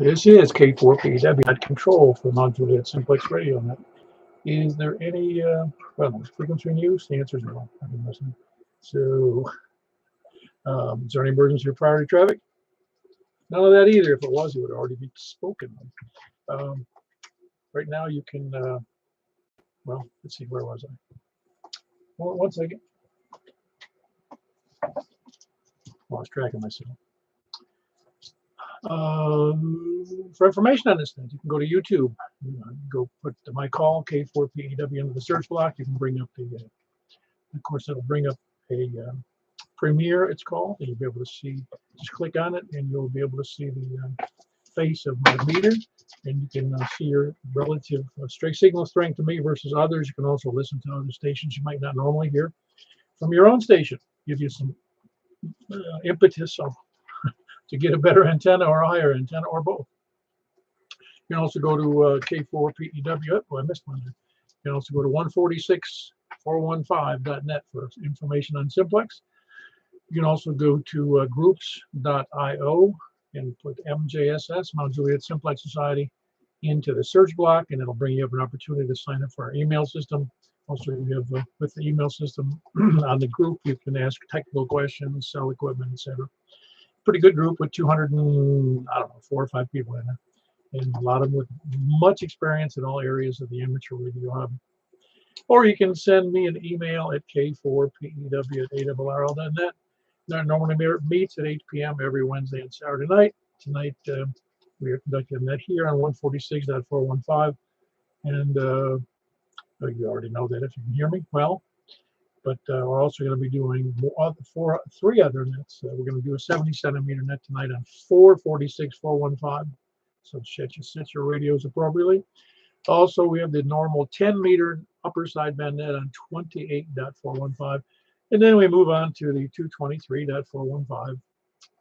This is K4PW at control for non-Juliet Simplex Radio Net. Is there any frequency in use? The answer is no. I've been listening. So, is there any emergency or priority traffic? None of that either. If it was, it would already be spoken of. Right now, you can. Well, let's see. Where was I? One second. Lost track of myself. For information on this thing, you can go to YouTube. Go put my call K4PEW into the search block. You can bring up of course, it'll bring up a premiere. It's called, and you'll be able to see. Just click on it, and you'll be able to see the face of my meter, and you can see your relative straight signal strength to me versus others. You can also listen to other stations you might not normally hear from your own station. Give you some impetus to get a better antenna or a higher antenna or both. You can also go to K4PEW. Oh, I missed one there. You can also go to 146.415.net for information on Simplex. You can also go to groups.io and put MJSS, Mount Juliet Simplex Society, into the search block, and it'll bring you up an opportunity to sign up for our email system. Also, we have with the email system on the group, you can ask technical questions, sell equipment, etc. Pretty good group with 200 and, I don't know, 4 or 5 people in it, and a lot of them with much experience in all areas of the amateur radio hobby. Or you can send me an email at k4pew@arrl.net. That normally meets at 8 p.m. every Wednesday and Saturday night. Tonight, we are conducting a net here on 146.415, and you already know that if you can hear me well. But we're also going to be doing 3 other nets. We're going to do a 70-centimeter net tonight on 446.415. So set your radios appropriately. Also, we have the normal 10-meter upper sideband net on 28.415. And then we move on to the 223.415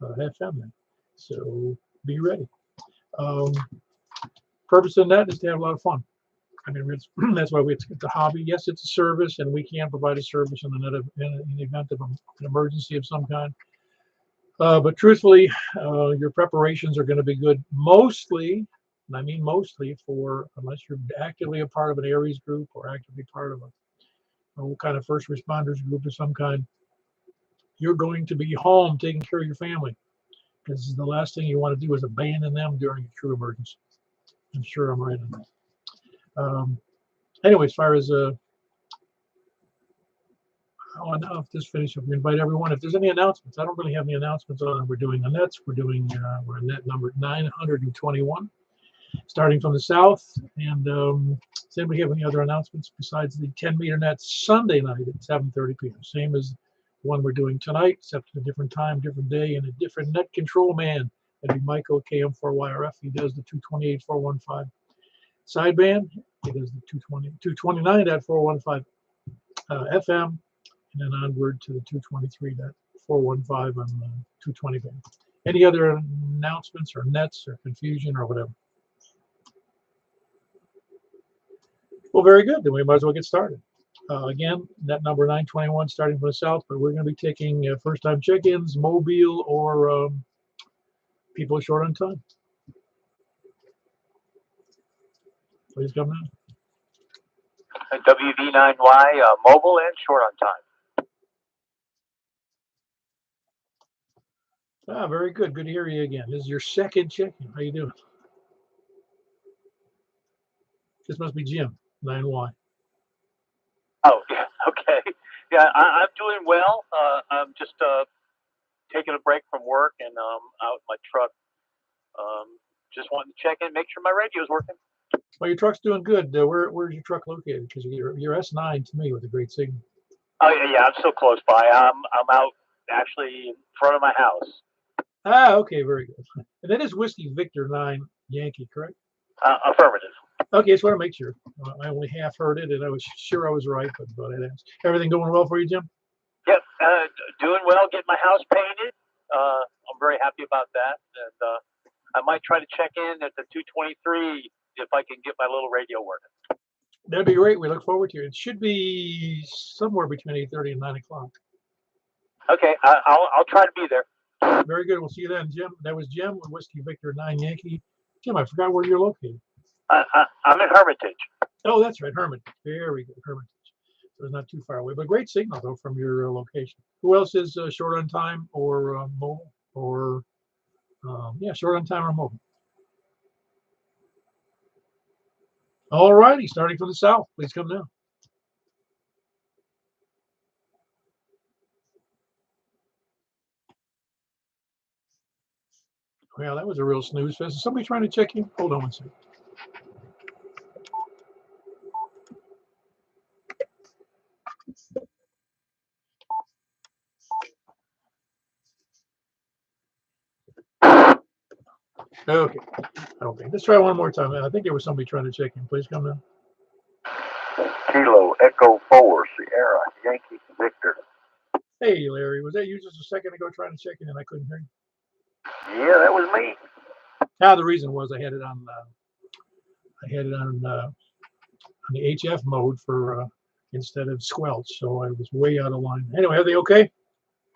FM net. So be ready. Purpose of the net is to have a lot of fun. I mean, that's why it's a hobby. Yes, it's a service, and we can provide a service in the event of an emergency of some kind. But truthfully, your preparations are going to be good mostly, and I mean mostly, unless you're actively a part of an Aries group or actively part of a kind of first responders group of some kind. You're going to be home taking care of your family, because the last thing you want to do is abandon them during a true emergency. I'm sure I'm right on that. Anyway, as far as I'll just finish up. We invite everyone. If there's any announcements, I don't really have any announcements on. We're doing the nets. We're on net number 921, starting from the south. And does anybody have any other announcements besides the 10-meter net Sunday night at 7:30 p.m. Same as the one we're doing tonight, except at a different time, different day, and a different net control man. That'd be Michael KM4YRF. He does the 228.415 sideband. He does the 229.415 FM, and then onward to the 223.415 on the 220 band. Any other announcements or nets or confusion or whatever? Well, very good. Then we might as well get started. Again, net number 921 starting from the south, but we're going to be taking first-time check-ins, mobile, or people short on time. Please come in. WV9Y, mobile and short on time. Very good. Good to hear you again. This is your second check-in. How you doing? This must be Jim, 9Y. Oh, yeah. Okay. Yeah, I'm doing well. I'm just taking a break from work and out in my truck. Just wanting to check in, make sure my radio's working. Well, your truck's doing good. Where's your truck located? Because you're S9 to me with a great signal. Oh, yeah. I'm so close by. I'm out actually in front of my house. Okay, very good. And that is Whiskey Victor 9 Yankee, correct? Affirmative. Okay, just want to make sure. I only half heard it, and I was sure I was right, but I'd ask. Everything going well for you, Jim? Yep, doing well. Getting my house painted. I'm very happy about that, and I might try to check in at the 223 if I can get my little radio working. That'd be great. We look forward to it. It should be somewhere between 8:30 and 9 o'clock. Okay, I'll try to be there. Very good. We'll see you then, Jim. That was Jim with Whiskey Victor 9 Yankee. Jim, I forgot where you're located. I'm in Hermitage. Oh, that's right, Hermitage. Very good, Hermitage. So it's not too far away, but great signal though from your location. Who else is short on time or mobile or yeah, short on time or mobile? All righty, starting from the south, please come down. Well, that was a real snooze fest. Is somebody trying to check you? Hold on one second. Okay, I don't think. Let's try one more time. I think there was somebody trying to check in. Please come down. Kilo Echo 4 Sierra Yankee Victor. Hey, Larry, was that you just a second ago trying to check in and I couldn't hear you? Yeah, that was me. Now the reason was I had it on the HF mode for instead of squelch, so I was way out of line. Anyway, are they okay?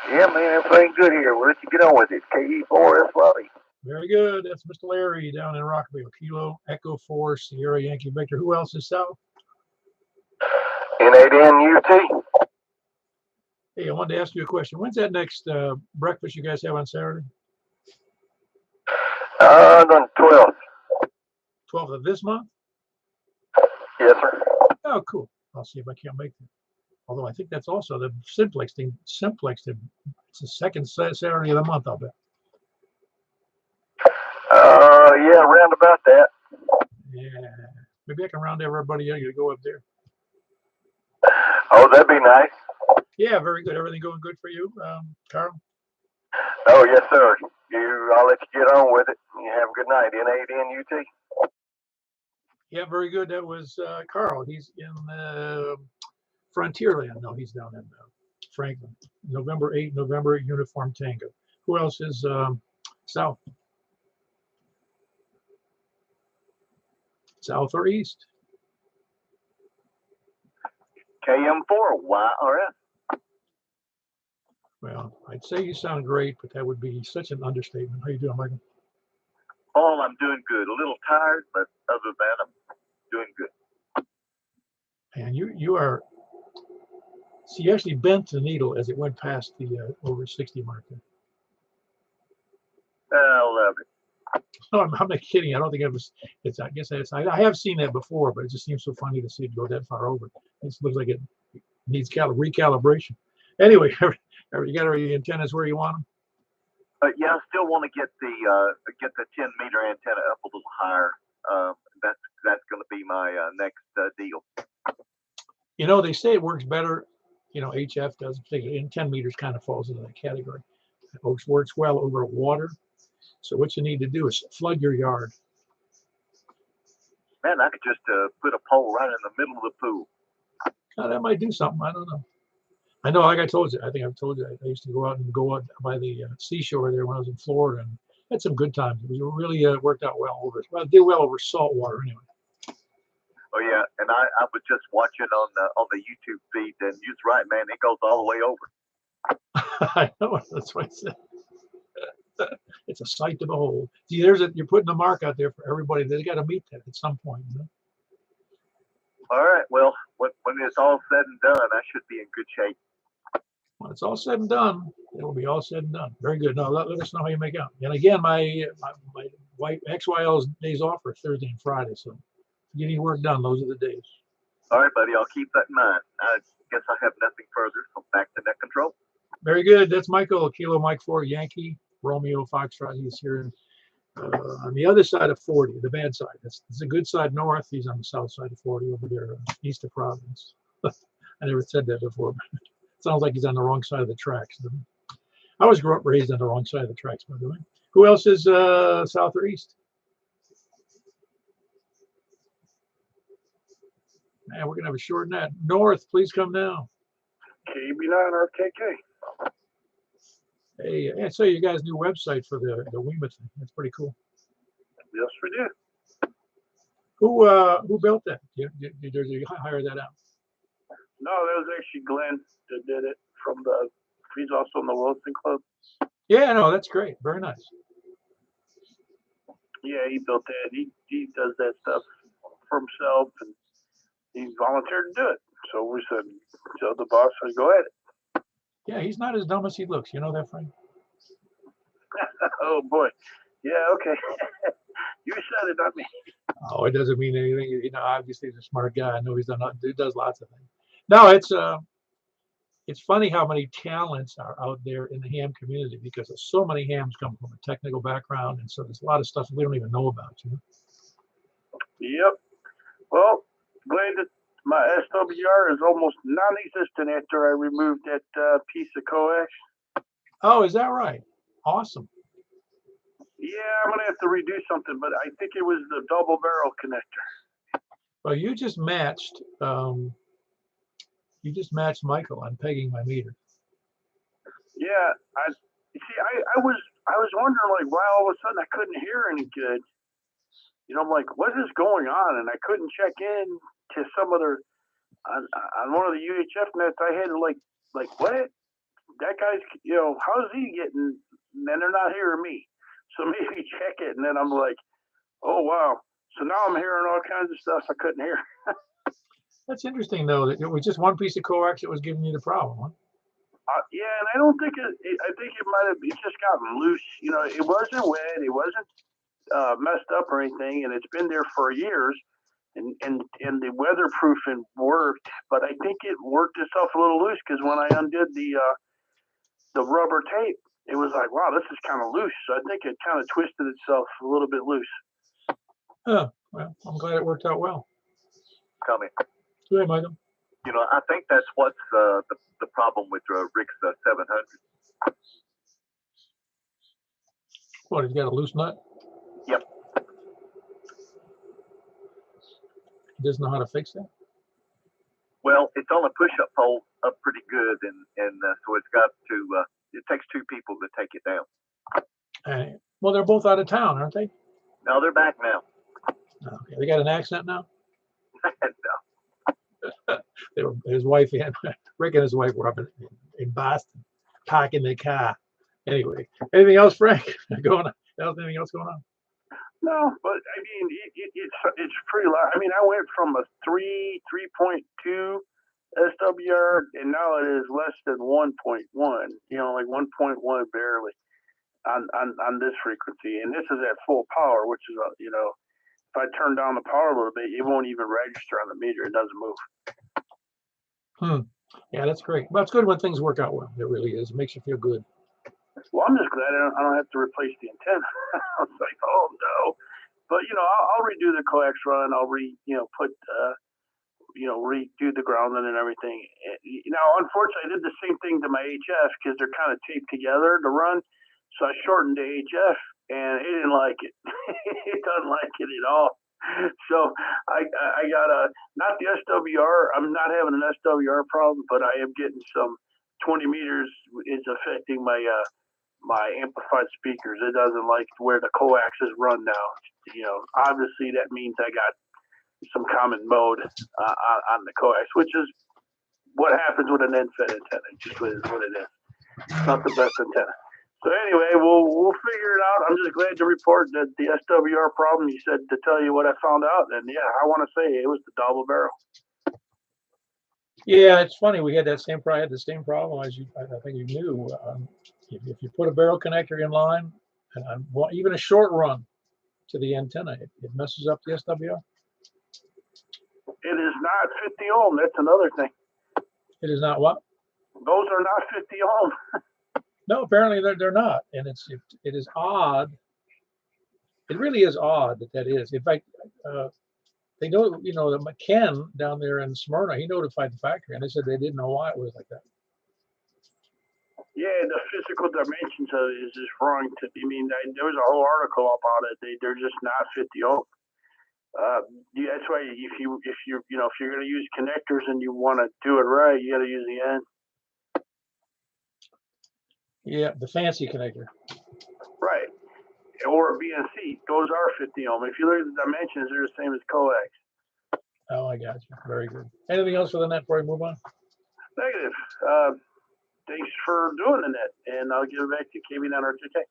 Yeah, man, everything good here. We'll let you get on with it. KE4 S Lobby. Very good. That's Mr. Larry down in Rockville. Kilo Echo 4 Sierra Yankee Victor. Who else is south? N8N UT. Hey, I wanted to ask you a question. When's that next breakfast you guys have on Saturday? The 12th. 12th of this month? Yes, sir. Oh, cool. I'll see if I can't make it. Although I think that's also the Simplexton. It's the second Saturday of the month, I'll bet. Yeah, around about that. Yeah. Maybe I can round everybody out to go up there. Oh, that'd be nice. Yeah, very good. Everything going good for you, Carl? Oh, yes, sir. I'll let you get on with it. You have a good night. N8N UT. Yeah, very good. That was Carl. He's in Frontierland. No, he's down in Franklin. November 8, Uniform Tango. Who else is south? South or east? KM4 YRF. Well, I'd say you sound great, but that would be such an understatement. How you doing, Michael? Oh, I'm doing good. A little tired, but other than that, I'm doing good. And you are. So you actually bent the needle as it went past the over 60 marker. I love it. No, I'm not kidding. I don't think it was. I guess I have seen that before, but it just seems so funny to see it go that far over. It looks like it needs recalibration. Anyway, you got your antennas where you want them. Yeah, I still want to get the 10-meter antenna up a little higher. That's going to be my next deal. You know, they say it works better. You know, HF does, particularly, and 10 meters kind of falls into that category. It works well over water. So what you need to do is flood your yard. Man, I could just put a pole right in the middle of the pool. Now, that might do something. I don't know. I know, like I told you, I think I've told you, I used to go out by the seashore there when I was in Florida and had some good times. It really worked out well it did well over salt water anyway. Oh yeah, and I was just watching on the YouTube feed, and you're right, man. It goes all the way over. I know, that's what I said. It's a sight to behold. See, you're putting a mark out there for everybody. They got to meet that at some point. You know? All right. Well, when it's all said and done, I should be in good shape. When it's all said and done, it will be all said and done. Very good. Now let us know how you make out. And again, my wife XYL's days off are Thursday and Friday, so if you get any work done, those are the days. All right, buddy. I'll keep that in mind. I guess I have nothing further. So back to net control. Very good. That's Michael, Kilo Mike 4 Yankee Romeo Foxtrot. He's here on the other side of 40, the bad side. It's a good side north. He's on the south side of 40 over there, east of Providence. I never said that before. But sounds like he's on the wrong side of the tracks. I was raised on the wrong side of the tracks, by the way. Who else is south or east? Man, we're going to have a short net. North, please come down. KB9 RKK. Hey, I saw you guys' new website for the Weymouth thing. That's pretty cool. Yes, we do. Who built that? Did you hire that out? No, that was actually Glenn that did it he's also in the Wilson Club. Yeah, no, that's great. Very nice. Yeah, he built that. He does that stuff for himself, and he volunteered to do it. So we said, tell the boss, I go at it. Yeah, he's not as dumb as he looks. You know that, Frank? Oh boy. Yeah, okay. You said it, not me. Oh, it doesn't mean anything. You know, obviously he's a smart guy. I know he does lots of things. No, it's funny how many talents are out there in the ham community because so many hams come from a technical background, and so there's a lot of stuff we don't even know about. You know? Yep. Well, glad that my SWR is almost non-existent after I removed that piece of coax. Oh, is that right? Awesome. Yeah, I'm gonna have to redo something, but I think it was the double barrel connector. Well, you just matched Michael on pegging my meter. Yeah, I was wondering like why all of a sudden I couldn't hear any good. You know, I'm like, what is going on? And I couldn't check in to some other on one of the UHF nets. I had to like what? That guy's, you know, how's he getting? And they're not hearing me. So maybe check it, and then I'm like, oh wow. So now I'm hearing all kinds of stuff I couldn't hear. That's interesting, though, that it was just one piece of coax that was giving you the problem, huh? Yeah, and I don't think I think it might have. It's just gotten loose. You know, it wasn't wet. It wasn't messed up or anything, and it's been there for years. And the weatherproofing worked, but I think it worked itself a little loose because when I undid the rubber tape, it was like, wow, this is kind of loose. So I think it kind of twisted itself a little bit loose. Oh, well, I'm glad it worked out well. Tell me. Go ahead, Michael. You know, I think that's what's the problem with Rick's 700. What, he's got a loose nut? Yep. He doesn't know how to fix that? Well, it's on a push-up pole up pretty good, and so it's got to. It takes two people to take it down. Well, they're both out of town, aren't they? No, they're back now. Okay, they got an accent now? No. His wife, Rick and his wife were up in Boston, parking their car. Anyway, anything else, Frank? Anything else going on? No, but I mean, it's pretty loud. I mean, I went from a 3.2 SWR, and now it is less than 1.1. You know, like 1.1 barely on this frequency, and this is at full power, which is you know, if I turn down the power a little bit, it won't even register on the meter. It doesn't move. Yeah, that's great. Well, it's good when things work out well. It really is. It makes you feel good. Well, I'm just glad I don't have to replace the antenna. I was like, oh no. But you know, I'll redo the coax run. I'll redo the grounding and everything. Now, unfortunately, I did the same thing to my HF because they're kind of taped together to run. So I shortened the HF, and it didn't like it. It doesn't like it at all. So I got not the SWR. I'm not having an SWR problem, but I am getting some 20 meters is affecting my my amplified speakers. It doesn't like where the coaxes run now. You know, obviously that means I got some common mode on the coax, which is what happens with an end-fed antenna. Just what it is. It's not the best antenna. So anyway, we'll figure it out. I'm just glad to report that the SWR problem, you said to tell you what I found out. And yeah, I want to say it was the double barrel. Yeah, it's funny. We had the same problem as you. I think you knew. If you put a barrel connector in line, and even a short run to the antenna, it messes up the SWR. It is not 50 ohm. That's another thing. It is not what? Those are not 50 ohm. No, apparently they're not, and it is odd. It really is odd that is. In fact, they know, you know, that Ken down there in Smyrna, he notified the factory, and they said they didn't know why it was like that. Yeah, the physical dimensions of it is just wrong. I mean, there was a whole article about it. They're just not 50 ohm. Yeah, that's why if you're going to use connectors and you want to do it right, you got to use the end. Yeah, the fancy connector. Right. Or BNC. Those are 50 ohm. If you look at the dimensions, they're the same as coax. Oh, I got you. Very good. Anything else for the net before we move on? Negative. Thanks for doing the net, and I'll give it back to KB9RTK.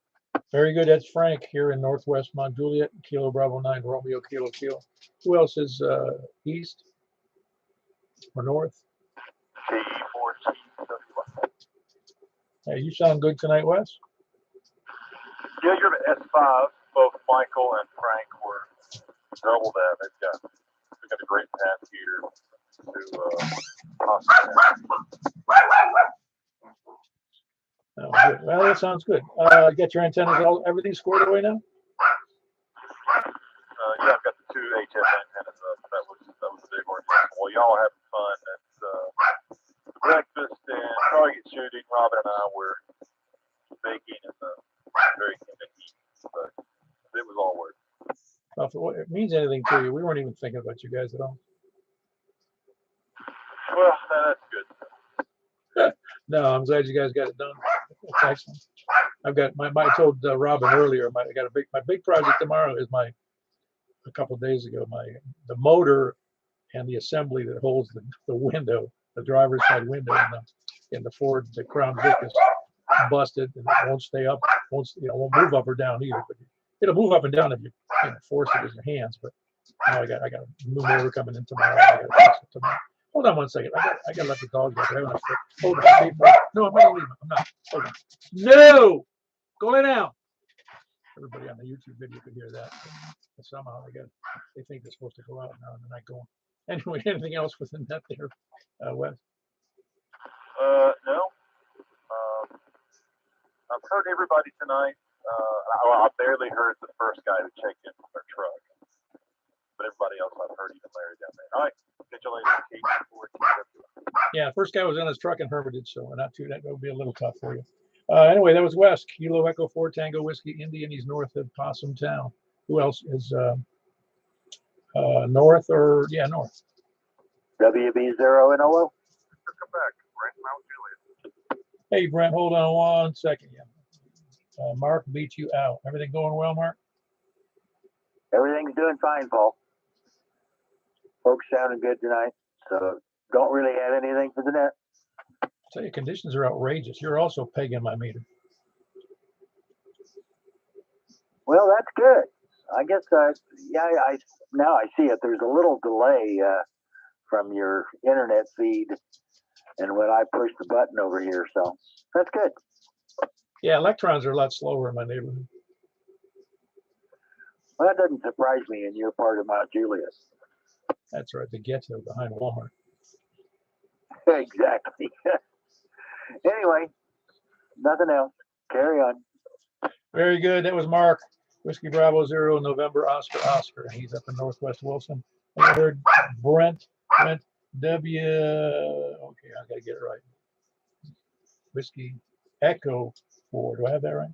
Very good. That's Frank here in Northwest Mount Juliet, Kilo Bravo 9, Romeo Kilo Kilo. Who else is east or north? T4C. Hey, you sound good tonight, Wes. Yeah, you're at S5. Both Michael and Frank were double that. They've got a great path here to Oh, good. Well, that sounds good. Get your antennas all, everything squared away now? yeah, I've got the 2 HF antennas up. That was a big one. Well, y'all having fun. That's breakfast and target shooting. Robin and I were baking in the very humid heat, but it was all worth it. Well, if it means anything to you, we weren't even thinking about you guys at all. Well, that's good. No, I'm glad you guys got it done. It's excellent. I've got I told Robin earlier, I got my big project tomorrow is a couple of days ago, the motor and the assembly that holds the window, the driver's side window in the Ford, the Crown Vic is busted and it won't stay up, won't move up or down either, but it'll move up and down if you force it with your hands. But now I got a new motor coming in tomorrow. I gotta fix it tomorrow. Hold on one second. I gotta let the dogs out. Hold on. No, I'm gonna leave them. I'm not. Hold on. No! Go lay down. Everybody on the YouTube video could hear that. But somehow they think they're supposed to go out now and they're not going. Anyway, anything else within that there, Wes? No. I've heard everybody tonight. I barely heard the first guy that checked in from their truck. But everybody else I've heard, even Larry down there. All right. Catch you later. Yeah, first guy was on his truck in Hermitage, so not too, that would be a little tough for you. Anyway, that was Wes, Kilo Echo 4 Tango Whiskey Indy, and he's north of Possum Town. Who else is north or, yeah, north? WB0 and OO. Come back. Brent, Mount Juliet. Hey, Brent, hold on one second. Yeah. Mark beat you out. Everything going well, Mark? Everything's doing fine, Paul. Folks sounding good tonight, so don't really have anything for the net. I tell you, conditions are outrageous. You're also pegging my meter. Well, that's good. I guess, now I see it. There's a little delay from your internet feed and when I push the button over here, so that's good. Yeah, electrons are a lot slower in my neighborhood. Well, that doesn't surprise me in your part of Mount Juliet. That's right, the ghetto behind Walmart. Exactly. Anyway, nothing else. Carry on. Very good. That was Mark. Whiskey Bravo 0 November Oscar. And he's up in Northwest Wilson. And I heard Brent W. Okay, I gotta get it right. Whiskey Echo 4. Do I have that right?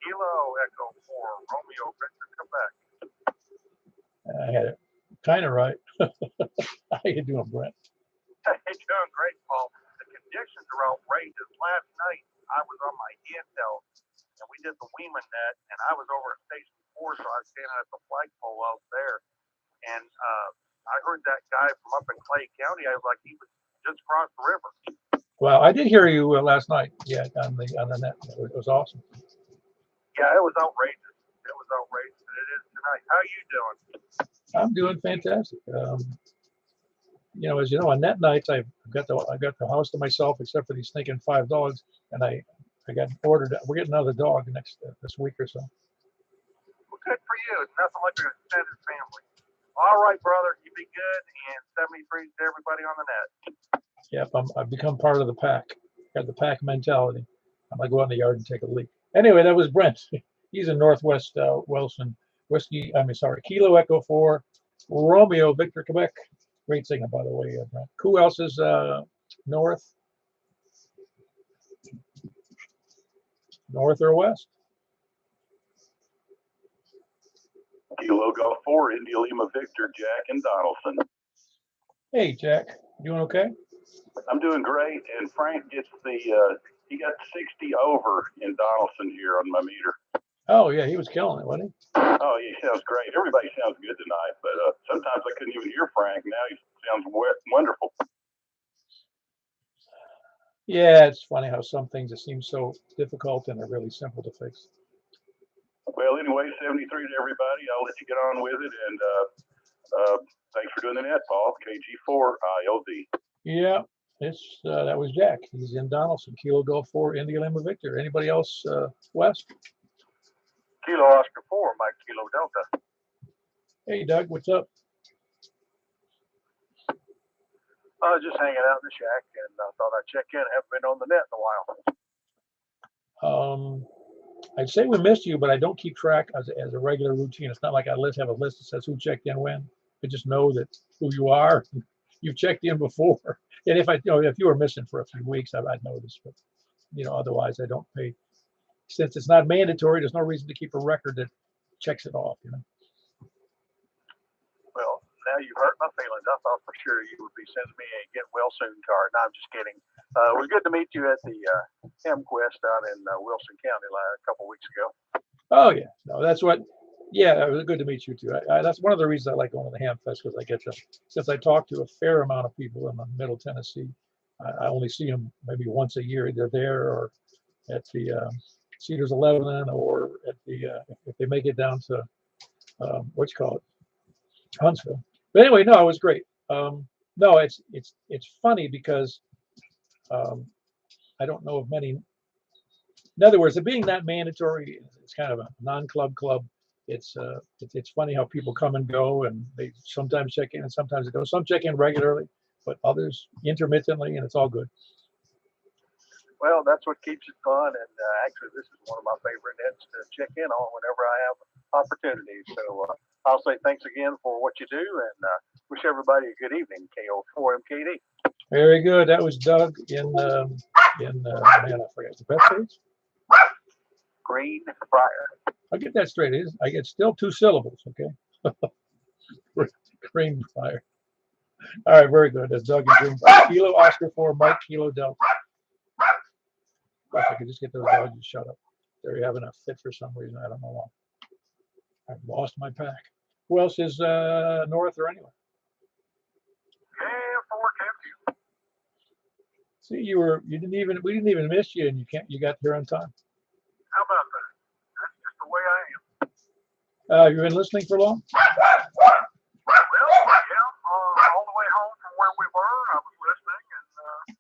Kilo Echo 4, Romeo Victor, Quebec. I had it kind of right. How you doing, Brent? Hey, doing great, Paul. The conditions are outrageous. Last night, I was on my handheld, and we did the Weeman net, and I was over at Station 4, so I was standing at the flagpole out there, and I heard that guy from up in Clay County. I was like, he was just across the river. Well, I did hear you last night. Yeah, on the net. It was awesome. Yeah, it was outrageous. It was outrageous, and it is tonight. How are you doing? I'm doing fantastic. As you know, on net nights, I got the house to myself, except for these stinking 5 dogs, and I got ordered. We're getting another dog this week or so. Well, good for you. It's nothing like an extended family. All right, brother. You be good, and 73 to everybody on the net. Yep, I've become part of the pack. Got the pack mentality. I'm gonna go out in the yard and take a leak. Anyway, that was Brent. He's in Northwest Wilson. Kilo Echo 4 Romeo Victor, Quebec. Great singer, by the way, Brent. Who else is north? North or west? Kilo Golf 4, India Lima Victor, Jack and Donaldson. Hey, Jack. Doing okay? I'm doing great, and Frank gets he got 60 over in Donaldson here on my meter. Oh, yeah, he was killing it, wasn't he? Oh, he sounds great. Everybody sounds good tonight, but sometimes I couldn't even hear Frank. Now he sounds wonderful. Yeah, it's funny how some things that seem so difficult and are really simple to fix. Well, anyway, 73 to everybody. I'll let you get on with it. And thanks for doing the net, Paul. KG4 IOV. Yeah, that was Jack. He's in Donaldson. Kilo Golf 4, India Lima Victor. Anybody else, Wes? Kilo Oscar 4, Mike Kilo Delta. Hey, Doug, what's up? Just hanging out in the shack, and I thought I'd check in. I haven't been on the net in a while. I'd say we missed you, but I don't keep track as a regular routine. It's not like I have a list that says who checked in when. I just know that who you are. You've checked in before, and if you were missing for a few weeks, I'd notice. But otherwise, I don't pay. Since it's not mandatory, there's no reason to keep a record that checks it off. Well, now you've hurt my feelings. I thought for sure you would be sending me a get well soon card. No, I'm just kidding. It was good to meet you at the MQuest out in Wilson County a couple weeks ago. Oh yeah, no, that's what. Yeah, it was good to meet you too. That's one of the reasons I like going to the Ham Fest, because I get to, since I talk to a fair amount of people in Middle Tennessee, I only see them maybe once a year, either there or at the Cedars 11, or at the if they make it down to Huntsville. But anyway, no, it was great. No, it's funny because I don't know of many. In other words, it being not mandatory, it's kind of a non-club club. It's funny how people come and go, and they sometimes check in and sometimes they don't. Some check in regularly, but others intermittently, and it's all good. Well, that's what keeps it fun, and actually, this is one of my favorite nets to check in on whenever I have opportunities. So I'll say thanks again for what you do, and wish everybody a good evening. KO4MKD. Very good. That was Doug in man, I forget the best page. Green Friar. I'll get that straight. I get still 2 syllables. Okay. Green Friar. All right, very good. That's Doug and Green Friar. Kilo Oscar 4, Mike Kilo Delta. If I could just get those dogs to shut up. They're having a fit for some reason. I don't know why. I've lost my pack. Who else is north or anywhere? KO4 See, we didn't even miss you, and you got here on time. How about that? That's just the way I am. Have you been listening for long? Well, yeah, all the way home from where we were, I was listening, and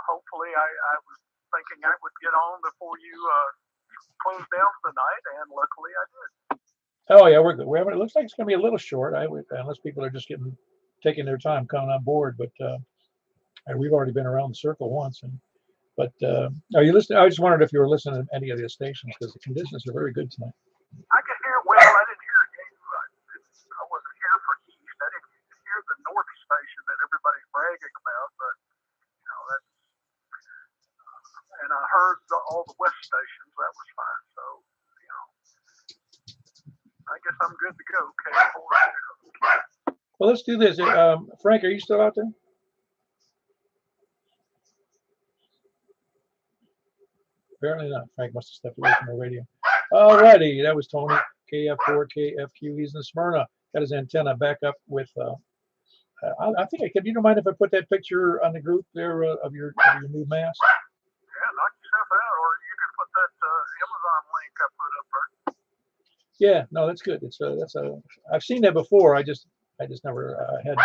hopefully I was thinking I would get on before you closed down for the night, and luckily I did. Oh yeah, we're good. It looks like it's going to be a little short, unless people are just taking their time coming on board. But we've already been around the circle once. But are you listening? I just wondered if you were listening to any of the stations, because the conditions are very good tonight. I could hear. Well, I didn't hear it. I wasn't here for East. I didn't hear the North station that everybody's bragging about, but that's. And I heard all the West stations. That was fine. So I guess I'm good to go. Okay. Well, let's do this. Frank, are you still out there? Apparently not. Frank must have stepped away from the radio. Alrighty, that was Tony, KF4, KFQ. He's in Smyrna. Got his antenna back up with. I think I could. You don't mind if I put that picture on the group there of your new mask? Yeah, knock yourself out, or you can put that Amazon link I put up there. Yeah, no, that's good. I've seen that before. I just never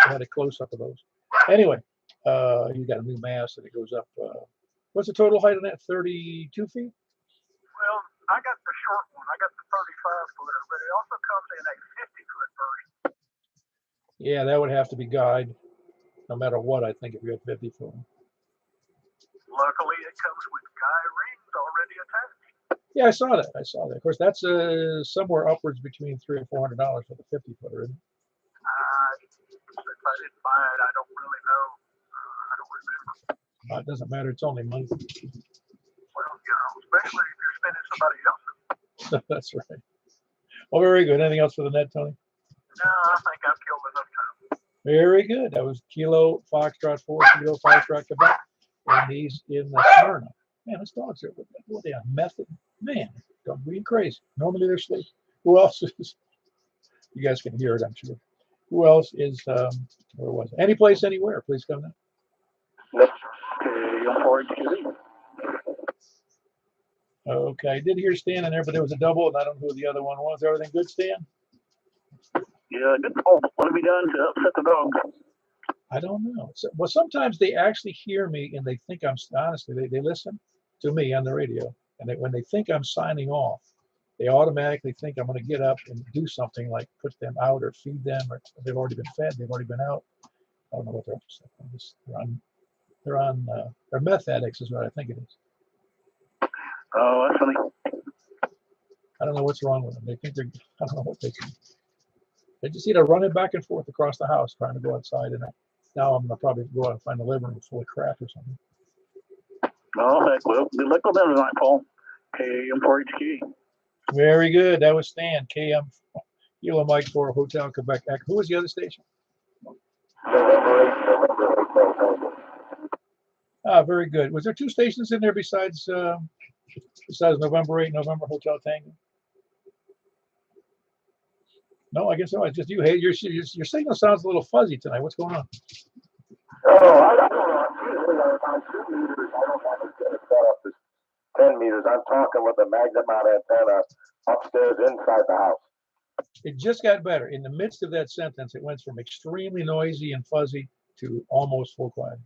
had a close up of those. Anyway, you got a new mask and it goes up. What's the total height on that? 32 feet? Well, I got the short one. I got the 35-footer, but it also comes in a 50-foot version. Yeah, that would have to be guide, no matter what. I think if you had 50 foot. Luckily, it comes with guy rings already attached. Yeah, I saw that. Of course, that's somewhere upwards between $300 or $400 for the 50-footer, isn't it? Since I didn't buy it, I don't really know. I don't remember. It doesn't matter. It's only money. Well, especially if you're spending somebody else's. That's right. Well, very good. Anything else for the net, Tony? No, I think I've killed enough time. Very good. That was Kilo Foxtrot 4, Kilo Foxtrot Quebec, and he's in Smyrna. Man, those dogs are what they are method. Man, they're being crazy. Normally they're asleep. Who else is? You guys can hear it, I'm sure. Who else is? Where was it? Any place, anywhere? Please come in. Let's KM4HQD. Okay, I did hear Stan in there, but there was a double, and I don't know who the other one was. Everything good, Stan? Yeah, good. Oh, what have we done to upset the dog? I don't know. Well, sometimes they actually hear me and they think I'm, honestly, they listen to me on the radio. And when they think I'm signing off, they automatically think I'm going to get up and do something like put them out or feed them, or they've already been fed, they've already been out. I don't know what they're up to. They're meth addicts is what I think it is. Oh, that's funny. I don't know what's wrong with them. They think I don't know what they do. They just either running back and forth across the house trying to go outside, and now I'm gonna probably go out and find the living room full of crap or something. Oh, heck, well, good luck with them tonight, Paul. KM4HQ. Very good. That was Stan, KM Kilo Mike for Hotel Quebec. Who was the other station? Ah, very good. Was there two stations in there besides November 8, November Hotel Tango? No, I guess no. It's just you. Hey, your signal sounds a little fuzzy tonight. What's going on? Oh, I don't know. Usually on 2 meters, I don't have it set up as 10 meters. I'm talking with a magnet mount antenna upstairs inside the house. It just got better. In the midst of that sentence, it went from extremely noisy and fuzzy to almost full quiet.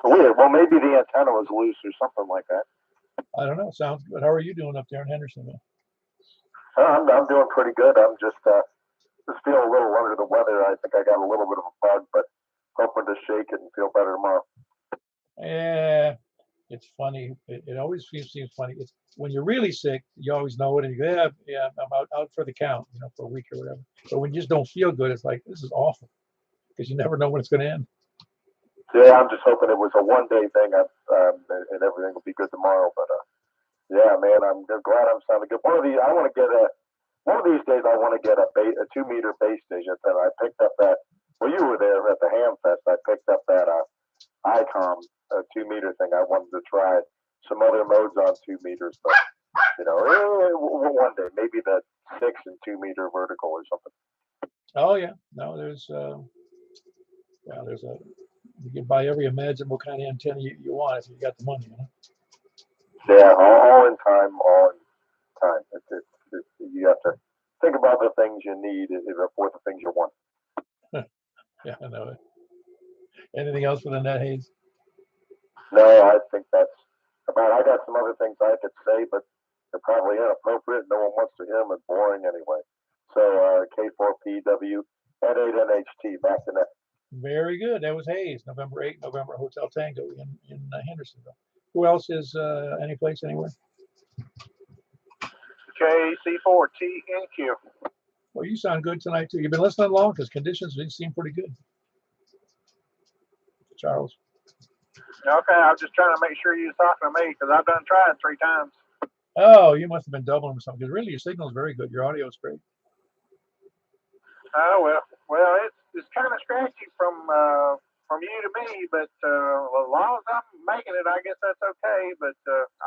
Weird. Well, maybe the antenna was loose or something like that. I don't know. Sounds good. How are you doing up there in Hendersonville? I'm doing pretty good. I'm just feeling a little under the weather. I think I got a little bit of a bug, but hoping to shake it and feel better tomorrow. Yeah, it's funny. It always seems funny. It's when you're really sick, you always know it, and you go, yeah, I'm out for the count, for a week or whatever. But when you just don't feel good, it's like, this is awful, because you never know when it's going to end. Yeah, I'm just hoping it was a one-day thing, and everything will be good tomorrow. But yeah, man, I'm glad I'm sounding good. One of these days, I want to get a 2-meter base station. And I picked up that. Well, you were there at the Ham Fest. I picked up that ICOM 2-meter thing. I wanted to try some other modes on 2 meters, but one day, maybe the 6 and 2-meter vertical or something. Oh yeah, no, there's you can buy every imaginable kind of antenna you want if you got the money. Yeah, all in time. You have to think about the things you need before the things you want. Yeah, I know it. Anything else for the net, Hayes? No, I think that's about. I got some other things I could say, but they're probably inappropriate. No one wants to hear them and boring anyway. So K4PW at 8NHT back to net. Very good. That was Hayes, November 8, November Hotel Tango in Hendersonville. Who else is any place, anywhere? KC4TNQ. Well, you sound good tonight, too. You've been listening long because conditions seem pretty good. Charles. Okay, I was just trying to make sure you was talking to me because I've done tried 3 times. Oh, you must have been doubling or something, because really your signal is very good. Your audio is great. Oh, well, it's kind of scratchy from you to me, but as long as I'm making it, I guess that's okay. But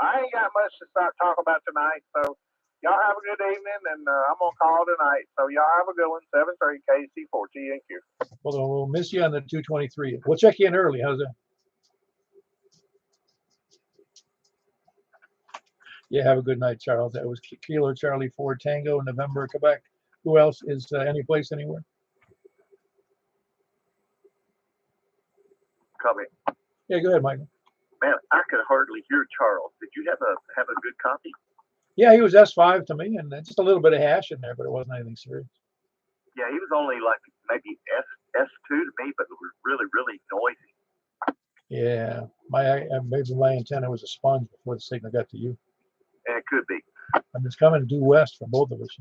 I ain't got much to start talking about tonight, so y'all have a good evening, and I'm gonna call tonight. So y'all have a good one. 7-3 KC4TNQ. Well, we'll miss you on the 223. We'll check you in early. How's that? Yeah, have a good night, Charles. That was Kilo Charlie 4 Tango, November, Quebec. Who else is any place, anywhere? Copy. Yeah, go ahead, Michael. Man, I could hardly hear Charles. Did you have a good copy? Yeah, he was S5 to me, and just a little bit of hash in there, but it wasn't anything serious. Yeah, he was only like maybe S2 to me, but it was really, really noisy. Yeah, maybe my antenna was a sponge before the signal got to you. And it could be. I'm just coming due west for both of us,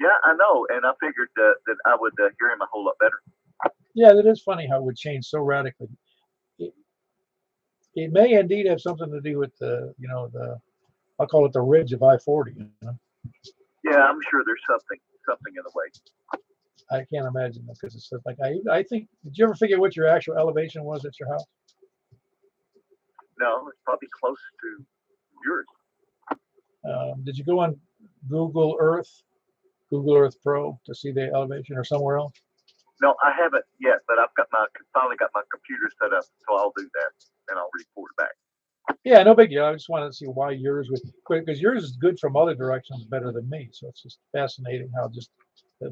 Yeah, I know, and I figured that I would hear him a whole lot better. Yeah, that is funny how it would change so radically. It may indeed have something to do with I'll call it the ridge of I-40. Yeah, I'm sure there's something in the way. I can't imagine that, because it's like I think. Did you ever figure what your actual elevation was at your house? No, it's probably close to yours. Did you go on Google Earth Pro to see the elevation, or somewhere else? No, I haven't yet, but I've finally got my computer set up, so I'll do that and I'll report back. Yeah, no big deal. I just wanted to see why yours was quick, because yours is good from other directions better than me. So it's just fascinating how just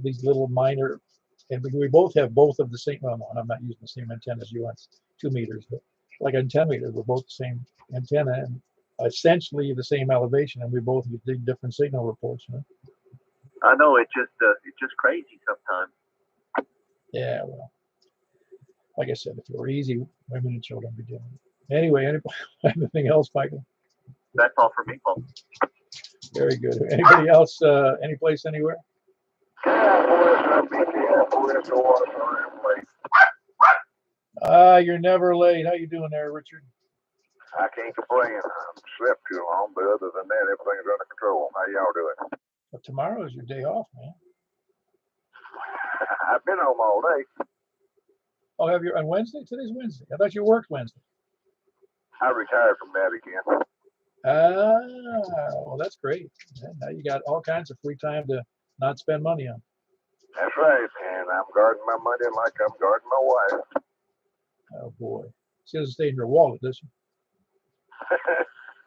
these little minor, and we both have both of the same. Well, no, I'm not using the same antenna as you on 2 meters, but like on 10 meters, we're both the same antenna and essentially the same elevation, and we both get different signal reports. You know? I know it's just crazy sometimes. Yeah, well, like I said, if it were easy, women and children would be doing it. Anyway, anything else, Michael? That's all for me, Paul. Very good. Anybody else? Any place, anywhere? You're never late. How you doing there, Richard? I can't complain. I slept too long, but other than that, everything's under control. How y'all doing? Well, tomorrow is your day off, man. I've been home all day. Oh, have you on Wednesday? Today's Wednesday. I thought you worked Wednesday. I retired from that again. Well, that's great. Now you got all kinds of free time to not spend money on. That's right, and I'm guarding my money like I'm guarding my wife. Oh boy, she doesn't stay in your wallet, does she?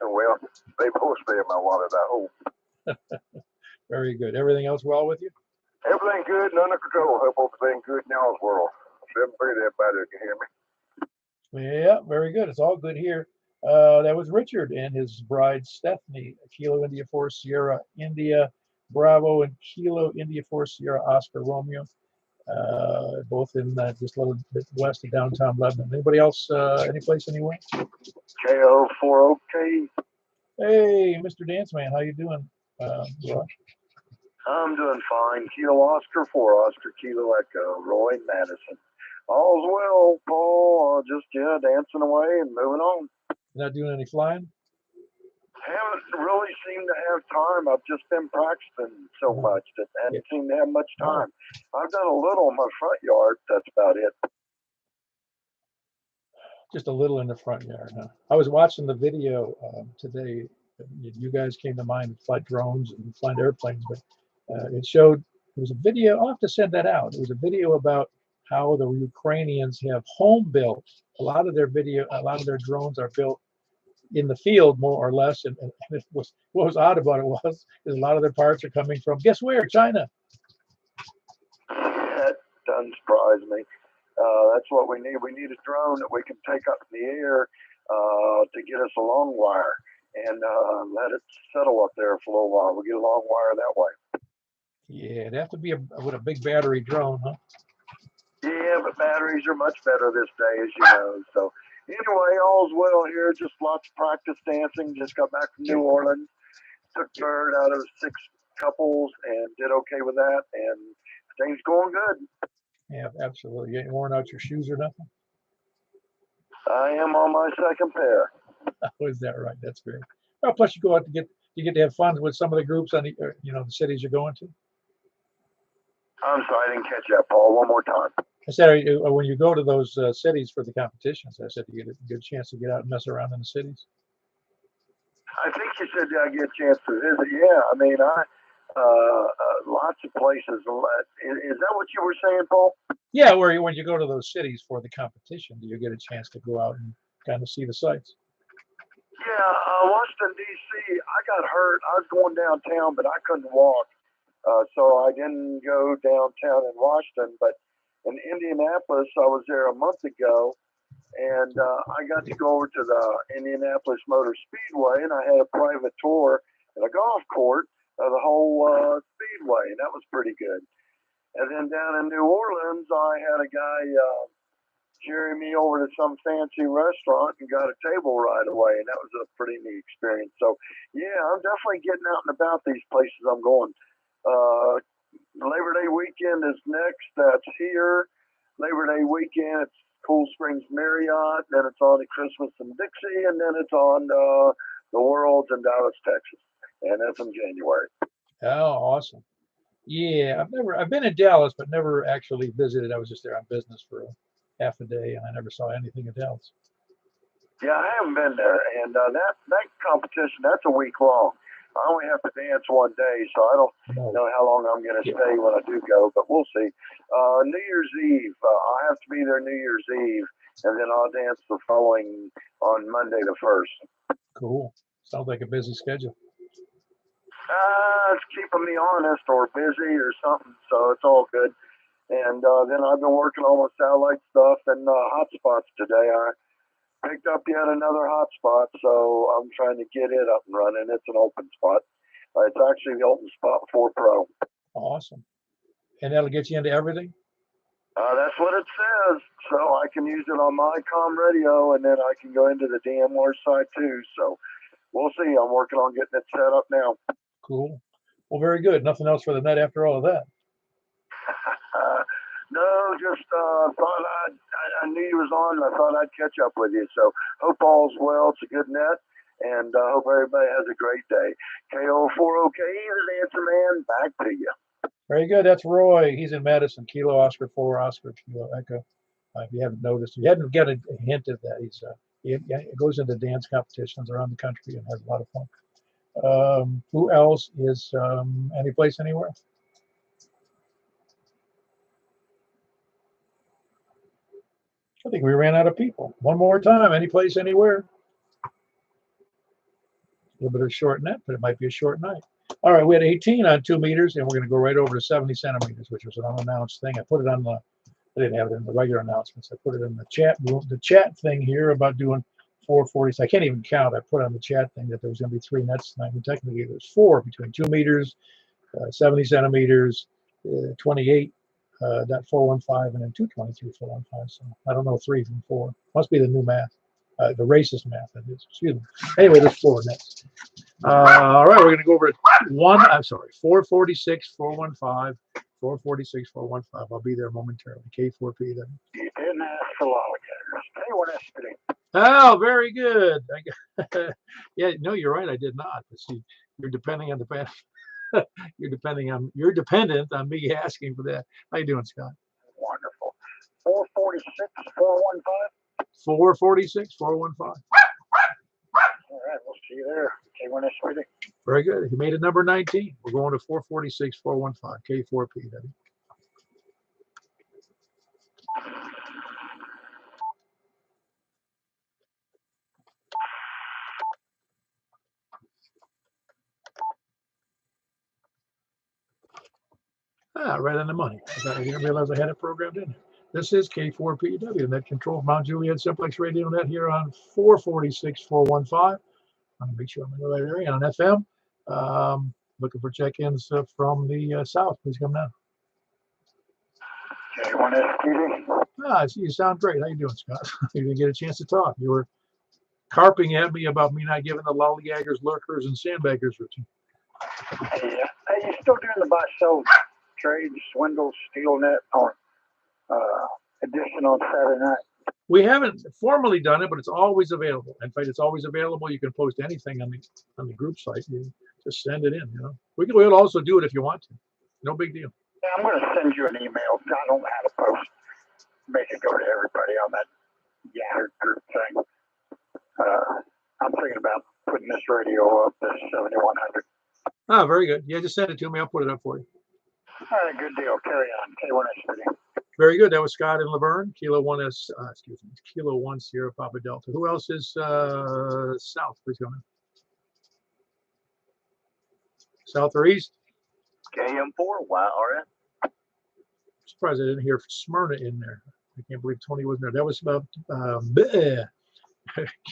Well, they both stay in my wallet, I hope. Very good. Everything else well with you? Everything good and under control. Hope everything good in y'all's world. 7:30, everybody can hear me. Yeah, very good. It's all good here. That was Richard and his bride Stephanie, Kilo India 4 Sierra India Bravo and Kilo India 4 Sierra Oscar Romeo, both in just a little bit west of downtown Lebanon. Anybody else? Any place, anywhere? KO40K. Hey, Mr. Dance Man, how you doing? Roy? I'm doing fine. Kilo Oscar 4 Oscar Kilo Echo, Roy Madison. All's well, Paul. Just dancing away and moving on. Not doing any flying? Haven't really seemed to have time. I've just been practicing so much that I haven't seemed to have much time. I've done a little in my front yard. That's about it. Just a little in the front yard, huh? I was watching the video today. You guys came to mind to fly drones and flying airplanes, but it showed, it was a video, I'll have to send that out. It was a video about how the Ukrainians have home built. A lot of their drones are built in the field, more or less. And it was, what was odd about it is a lot of their parts are coming from, guess where? China. That doesn't surprise me. That's what we need. We need a drone that we can take up in the air to get us a long wire and let it settle up there for a little while. We get a long wire that way. Yeah, it'd have to be with a big battery drone, huh? Yeah, but batteries are much better this day, as you know. So anyway, all's well here. Just lots of practice dancing. Just got back from New Orleans. Took third out of 6 couples and did okay with that. And things going good. Yeah, absolutely. You ain't worn out your shoes or nothing? I am on my 2nd pair. Oh, is that right? That's great. Well, plus you go out to get to have fun with some of the groups on the the cities you're going to. I'm sorry, I didn't catch that, Paul. One more time. I said, when you go to those cities for the competitions, I said you get a good chance to get out and mess around in the cities. I think you said I get a chance to visit. Yeah, I mean, lots of places. Is that what you were saying, Paul? Yeah, when you go to those cities for the competition, do you get a chance to go out and kind of see the sights? Yeah, Washington, D.C., I got hurt. I was going downtown, but I couldn't walk. So I didn't go downtown in Washington. But in Indianapolis, I was there a month ago, and I got to go over to the Indianapolis Motor Speedway, and I had a private tour at a golf court of the whole speedway, and that was pretty good. And then down in New Orleans, I had a guy carry me over to some fancy restaurant and got a table right away, and that was a pretty neat experience. So, yeah, I'm definitely getting out and about these places I'm going. Labor Day weekend is next. That's here. Labor Day weekend, it's Cool Springs Marriott. Then it's on to Christmas in Dixie, and then it's on the Worlds in Dallas, Texas, and that's in January. Oh, awesome! Yeah, I've been in Dallas, but never actually visited. I was just there on business for half a day, and I never saw anything in Dallas. Yeah, I haven't been there, and that competition, that's a week long. I only have to dance one day, so I don't know how long I'm going to stay when I do go, but we'll see. New Year's Eve, I have to be there New Year's Eve, and then I'll dance the following on Monday the 1st. Cool. Sounds like a busy schedule. It's keeping me honest or busy or something, so it's all good. And then I've been working on my satellite stuff and hotspots today. I picked up yet another hotspot, so I'm trying to get it up and running. It's an open spot. It's actually the open spot 4 Pro. Awesome. And that'll get you into everything? That's what it says. So I can use it on my comm radio, and then I can go into the DMR side too. So we'll see. I'm working on getting it set up now. Cool. Well, very good. Nothing else for the net after all of that. No, just thought I knew you was on. And I thought I'd catch up with you. So hope all's well. It's a good net, and hope everybody has a great day. KO4OK, the answer man. Back to you. Very good. That's Roy. He's in Madison. Kilo Oscar 4 Oscar Kilo Echo. If you haven't noticed, you hadn't got a hint of that. He goes into dance competitions around the country and has a lot of fun. Who else is any place anywhere? I think we ran out of people. One more time. Any place anywhere? A little bit of a short net, but it might be a short night. All right, we had 18 on 2 meters, and we're going to go right over to 70 centimeters, which was an unannounced thing. I put it on the, I didn't have it in the regular announcements. I put it in the chat room, the chat thing here about doing 440s. I can't even count. I put on the chat thing that there was going to be 3 nets tonight. And technically, there's 4 between 2 meters, 70 centimeters, 28, that 415, and then 223 415. So I don't know 3 from 4. Must be the new math, the racist math. That is. Excuse me. Anyway, there's 4 nets. All right, we're going to go over at 446 415. 446 415. I'll be there momentarily. K4P then. You didn't ask for lollygaggers. Anyone yesterday? Oh, very good. Yeah, no, you're right. I did not. But see, you're depending on the you're dependent on me asking for that. How you doing, Scott? Wonderful. 446 415. 446 415. All right, we'll see you there. K1S ready. Very good. You made it number 19. We're going to 446 415. K4P. Then. Right on the money. I didn't realize I had it programmed in. This is K4PW, Net Control, Mount Juliet Simplex Radio Net here on 446 415. I'm going to make sure I'm in the right area on FM. Looking for check-ins from the south. Please come down. K1S TV. I see you sound great. How you doing, Scott? You didn't get a chance to talk. You were carping at me about me not giving the lollygaggers, lurkers, and sandbaggers routine. Hey, you still doing the buy-sell trade, swindle, steel net on edition on Saturday night? We haven't formally done it, but it's always available. In fact, it's always available. You can post anything on the group site. You just send it in. You know, we'll also do it if you want to. No big deal. Yeah, I'm going to send you an email. I don't know how to post. Make it go to everybody on that Yahoo group thing. I'm thinking about putting this radio up to 7100. Oh, very good. Yeah, just send it to me. I'll put it up for you. All right, good deal. Carry on. K1S video. Very good. That was Scott in Laverne. Kilo 1 Sierra Papa Delta. Who else is south? Please go in. South or east? KM4 YRS. Surprised I didn't hear Smyrna in there. I can't believe Tony wasn't there. That was about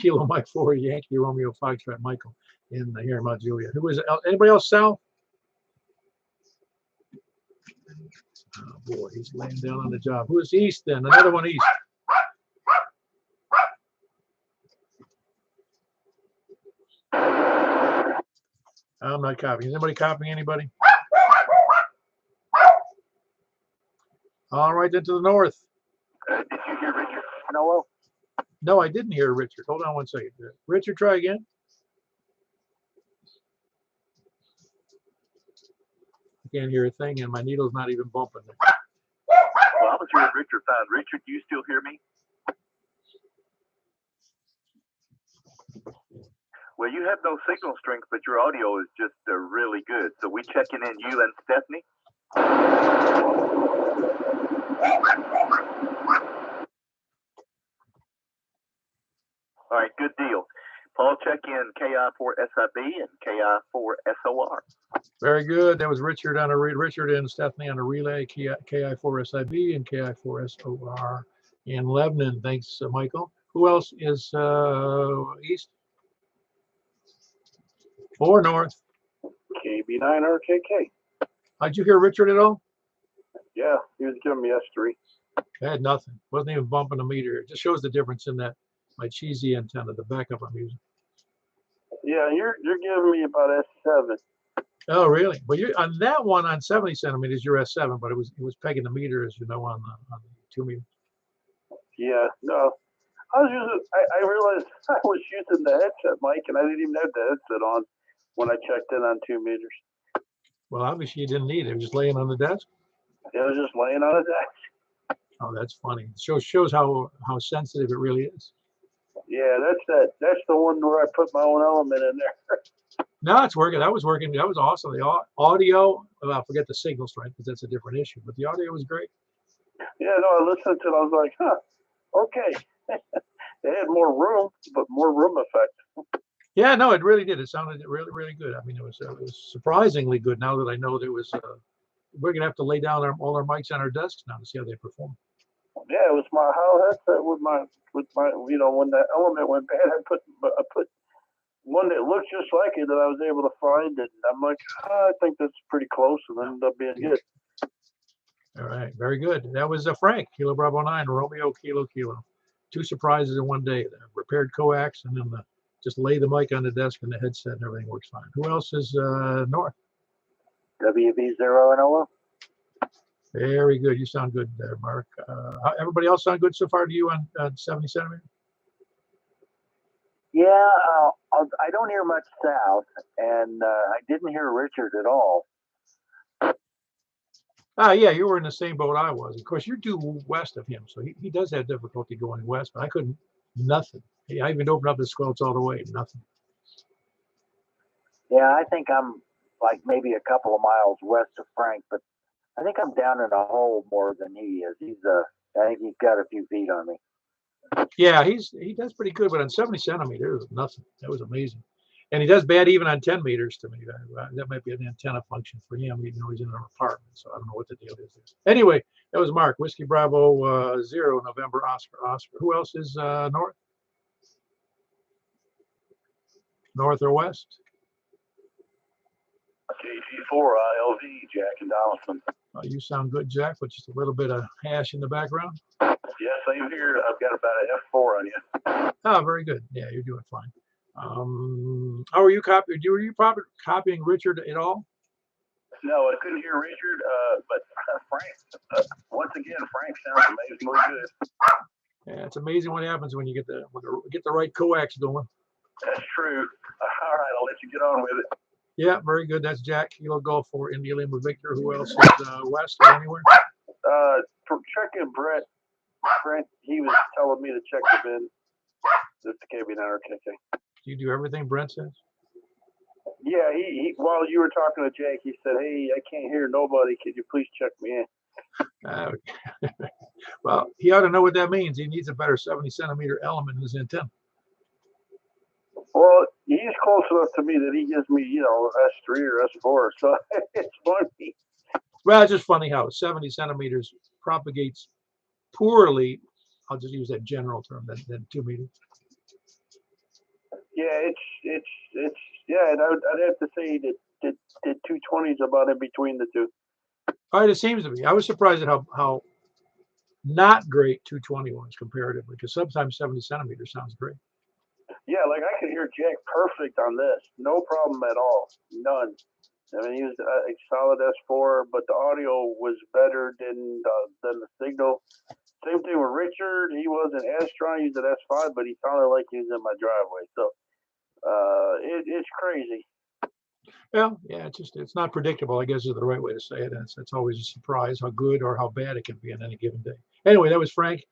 Kilo Mike 4 Yankee Romeo Foxtrot Michael in here in Mount Juliet. Who is it? Anybody else south? Oh boy, he's laying down on the job. Who is east then? Another one east. I'm not copying. Is anybody copying anybody? All right, then to the north. Did you hear Richard? Noel? No, I didn't hear Richard. Hold on one second. Richard, try again. I can't hear a thing, and my needle's not even bumping. Well, I was hearing Richard fine. Richard, do you still hear me? Well, you have no signal strength, but your audio is just really good. So we checking in you and Stephanie. All right, good deal. Paul, check in KI4SIB and KI4SOR. Very good. That was Richard and Stephanie on a relay, KI4SIB and KI4SOR in Lebanon. Thanks, Michael. Who else is east? 4 north. KB9RKK. Did you hear Richard at all? Yeah, he was giving me S3. I had nothing. Wasn't even bumping the meter. It just shows the difference in that my cheesy antenna, the backup I'm using. Yeah, you're giving me about S7. Oh, really? But you on that one on 70 centimeters, you're S7, but it was pegging the meter, as you know, on the 2 meter. Yeah, no. I realized I was using the headset mic, and I didn't even have the headset on when I checked in on 2 meters. Well, obviously you didn't need it. It was just laying on the desk. It was just laying on a desk. Oh, that's funny. It shows how sensitive it really is. Yeah, that's the one where I put my own element in there. No, it's working. That was working. That was awesome. The audio, well, forget the signal strength because that's a different issue, but the audio was great. Yeah, no, I listened to it. I was like, okay. It had more room, but more room effect. Yeah, no, it really did. It sounded really, really good. I mean, it was surprisingly good. Now that I know there was, we're gonna have to lay down all our mics on our desks now to see how they perform. Yeah, it was my whole headset with my when that element went bad, I put one that looked just like it that I was able to find, and I'm like, I think that's pretty close, and ended up being good. All right, very good. That was Frank, Kilo Bravo 9, Romeo, Kilo. 2 surprises in one day. The repaired coax, and then just lay the mic on the desk and the headset, and everything works fine. Who else is north? WB0 and OO. Very good. You sound good there, Mark. Everybody else sound good so far to you on 70 centimeter? Yeah, I don't hear much south, and I didn't hear Richard at all. Yeah, you were in the same boat I was. Of course, you're due west of him, so he does have difficulty going west, but I couldn't, nothing. I even opened up the squelch all the way, nothing. Yeah, I think I'm like maybe a couple of miles west of Frank, but I think I'm down in a hole more than he is. I think he's got a few feet on me. Yeah, he does pretty good, but on 70 centimeters, nothing. That was amazing. And he does bad even on 10 meters to me. That might be an antenna function for him, even though he's in an apartment. So I don't know what the deal is. Anyway, that was Mark. Whiskey Bravo 0, November, Oscar. Who else is north? North or west? KG4 ILV, Jack and Donaldson. You sound good, Jack, with just a little bit of hash in the background. Yeah, same here. I've got about an F4 on you. Oh, very good. Yeah, you're doing fine. How are you copying? Were you probably copying Richard at all? No, I couldn't hear Richard, but Frank, once again, Frank sounds amazingly good. Yeah, it's amazing what happens when you get the right coax going. That's true. All right, I'll let you get on with it. Yeah, very good. That's Jack, Kilo Golf for India Lima Victor. Who else is west or anywhere? Checking Brett, he was telling me to check the bin. That's the KB9RKK. Do you do everything Brent says? Yeah, he while you were talking to Jake, he said, "Hey, I can't hear nobody. Could you please check me in?" Well, he ought to know what that means. He needs a better 70 centimeter element in his antenna. Well, he's close enough to me that he gives me, S3 or S4. So it's funny. Well, it's just funny how 70 centimeters propagates poorly. I'll just use that general term than 2 meters. Yeah, and I'd have to say that 220 is about in between the two. All right, it seems to be. I was surprised at how not great 220 was comparatively, because sometimes 70 centimeters sounds great. Yeah, like I could hear Jack perfect on this, no problem at all, none. I mean, he was a solid S4, but the audio was better than the signal. Same thing with Richard. He wasn't as strong. He was at S5, but he sounded like he was in my driveway. So it's crazy. Well, yeah, it's not predictable, I guess is the right way to say it. It's always a surprise how good or how bad it can be on any given day. Anyway, that was Frank.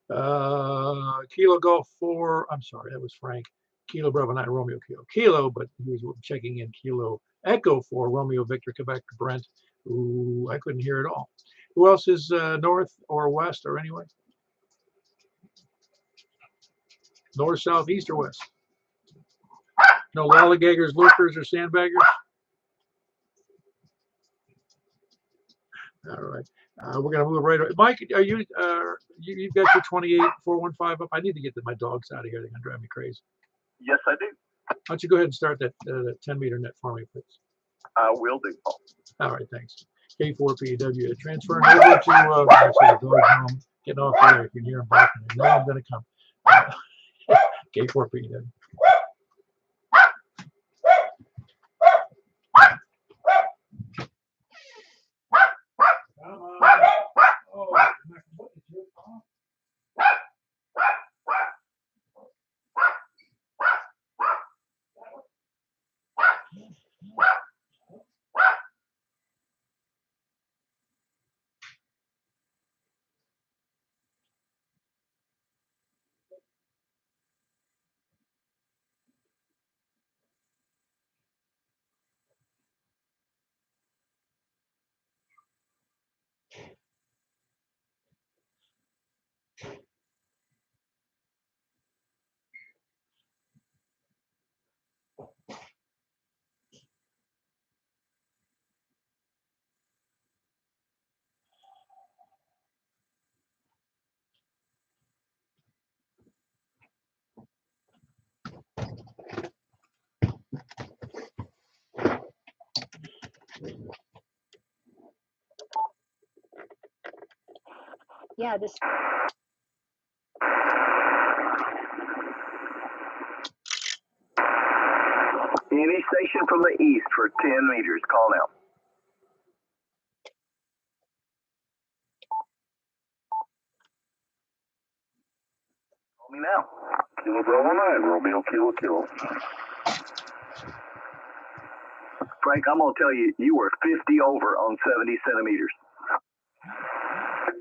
Kilo Golf 4, I'm sorry, that was Frank. Kilo Bravo 9 Romeo Kilo, but he was checking in Kilo Echo for Romeo Victor Quebec Brent. Ooh, I couldn't hear it all. Who else is north or west or anywhere? North, south, east, or west? No lollygaggers, loopers, or sandbaggers? All right. We're going to move right away. Mike, are you, you've got your 28415 up? I need to get my dogs out of here. They're going to drive me crazy. Yes, I do. Why don't you go ahead and start that 10-meter net for me, please? I will do, Paul. All right, thanks. K4PW, transferring over to, I see the dogs home, getting off the air. You can hear them barking. I know I'm going to come. K4PW. Come on. Oh, what is your fault? Yeah, this. Any station from the east for 10 meters. Call now. Call me now. Kilo Bravo 9, Romeo Kilo. Frank, I'm going to tell you, you were 50 over on 70 centimeters.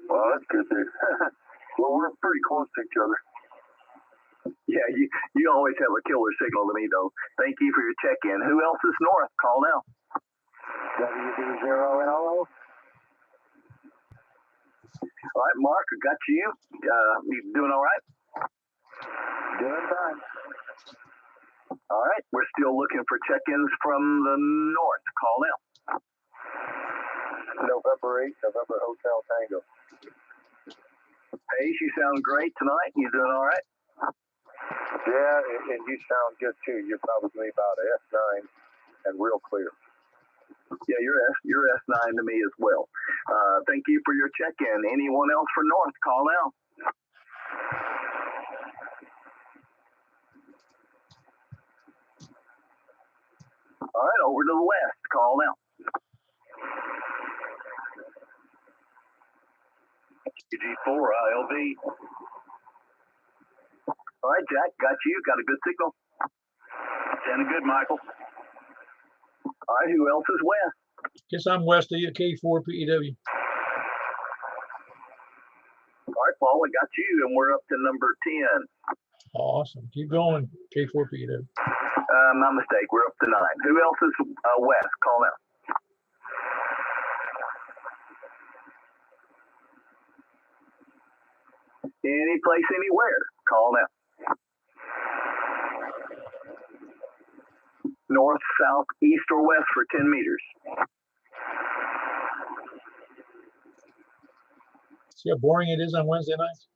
Well, that's good news. Well, we're pretty close to each other. Yeah, you always have a killer signal to me, though. Thank you for your check-in. Who else is north? Call now. WB0NO. All right, Mark, I got you. You doing all right? Doing fine. All right, we're still looking for check-ins from the north. Call now. November 8, November Hotel Tango. Paige, you sound great tonight. You doing all right? Yeah, and you sound good too. You're probably about S9 and real clear. Yeah, you're S9 to me as well. Thank you for your check-in. Anyone else for north? Call now. All right, over to the west. Call now. G4 ILV. All right, Jack, got you. Got a good signal. Sounding good, Michael. All right, who else is west? Guess I'm west of you, K4PEW. All right, Paul, I got you, and we're up to number 10. Awesome. Keep going, K4PEW. My mistake. We're up to 9. Who else is west? Call now. Any place, anywhere. Call now. North, south, east, or west for 10 meters. See how boring it is on Wednesday nights?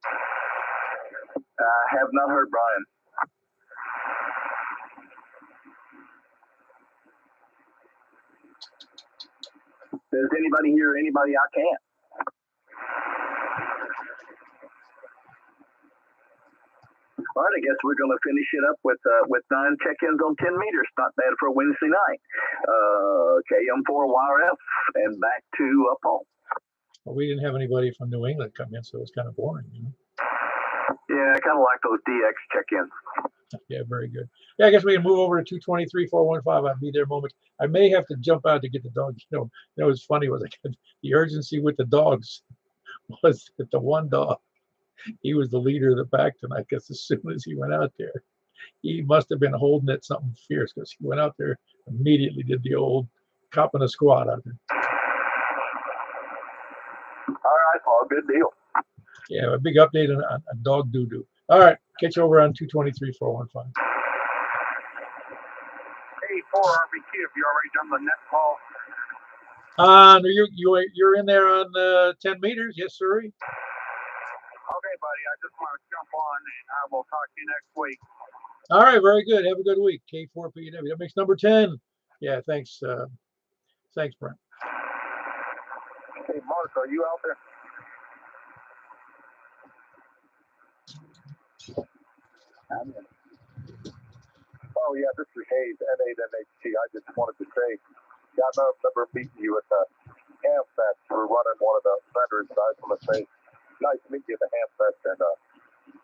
Have not heard Brian. Does anybody hear anybody I can't? All right, I guess we're going to finish it up with 9 check-ins on 10 meters. Not bad for a Wednesday night. KM4 YRF and back to Paul. Well, we didn't have anybody from New England come in, so it was kind of boring, you know? Yeah, I kind of like those DX check-ins. Yeah, very good. Yeah, I guess we can move over to 223-415. I'll be there a moment. I may have to jump out to get the dog. You know, what's funny was the urgency with the dogs was that the one dog, he was the leader of the pack tonight because as soon as he went out there, He must have been holding it something fierce because he went out there immediately, did the old cop in a squat out there. All right, Paul. Good deal. Yeah, a big update on dog doo-doo. All right, catch you over on 223-415. Hey, 4 RBQ, have you already done the net call? No, you're in there on 10 meters, yes, sir. Okay, buddy. I just want to jump on, and I will talk to you next week. All right, very good. Have a good week. K4PW. That makes number 10. Yeah, thanks. Thanks, Brent. Hey, Mark, are you out there? Oh, yeah, this is Hayes, N8NHT. I just wanted to say, yeah, I remember meeting you at the Ham Fest for running one of the vendors. I just want to say, nice to meet you at the Ham Fest, and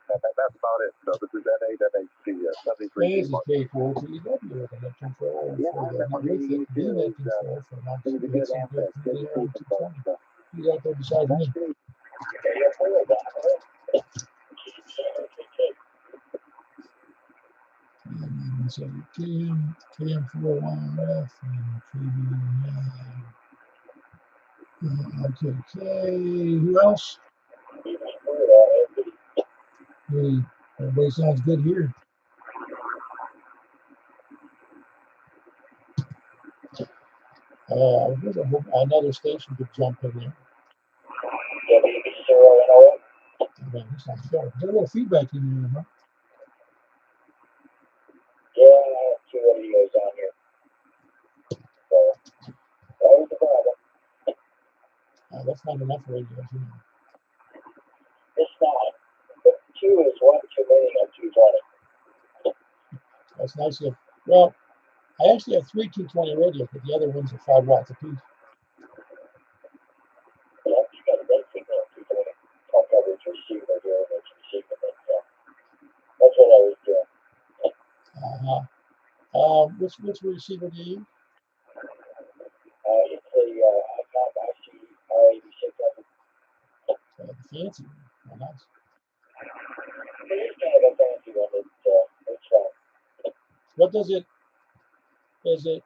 that's about it. So this is N8NHT, 73. There's a K4PW with an control Yeah, for I the remember meeting you too. control for not It was a good Ham Fest. Good to see some folks. So. He's out there beside me. And so KM4YF and KBN. Who else? Hey, everybody sounds good here. Here's another station could jump in there. Man, this sounds good. There's a little feedback in there, huh? Yeah, I have 2 videos on here. So, that was the problem. That's not enough radios, you know. It's not. But 2 is one too many on 220. That's nice. Well, I actually have 3 220 radios, but the other ones are 5 watts apiece. Yeah, you got a great signal on 220. Top coverage receiver here, and it's receiver. That's what I was doing. Which receiver do you use? It's a ICOM IC R8600. The fancy one. Oh, nice. It's kind of a fancy one. It's fine. What does it? Is it?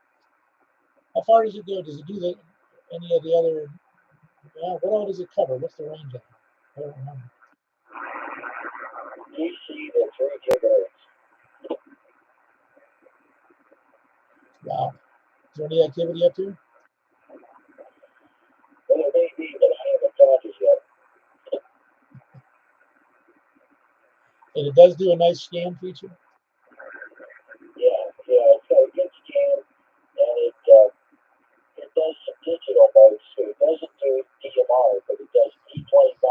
How far does it go? Does it do any of the other? What all does it cover? What's the range of it? I don't remember. DC to 3 gigahertz. Wow. Is there any activity up here? Well, it may be, but I haven't found it yet. And it does do a nice scan feature. Yeah, it's got a good scan, and it does some digital modes too. It doesn't do DMR, but it does P25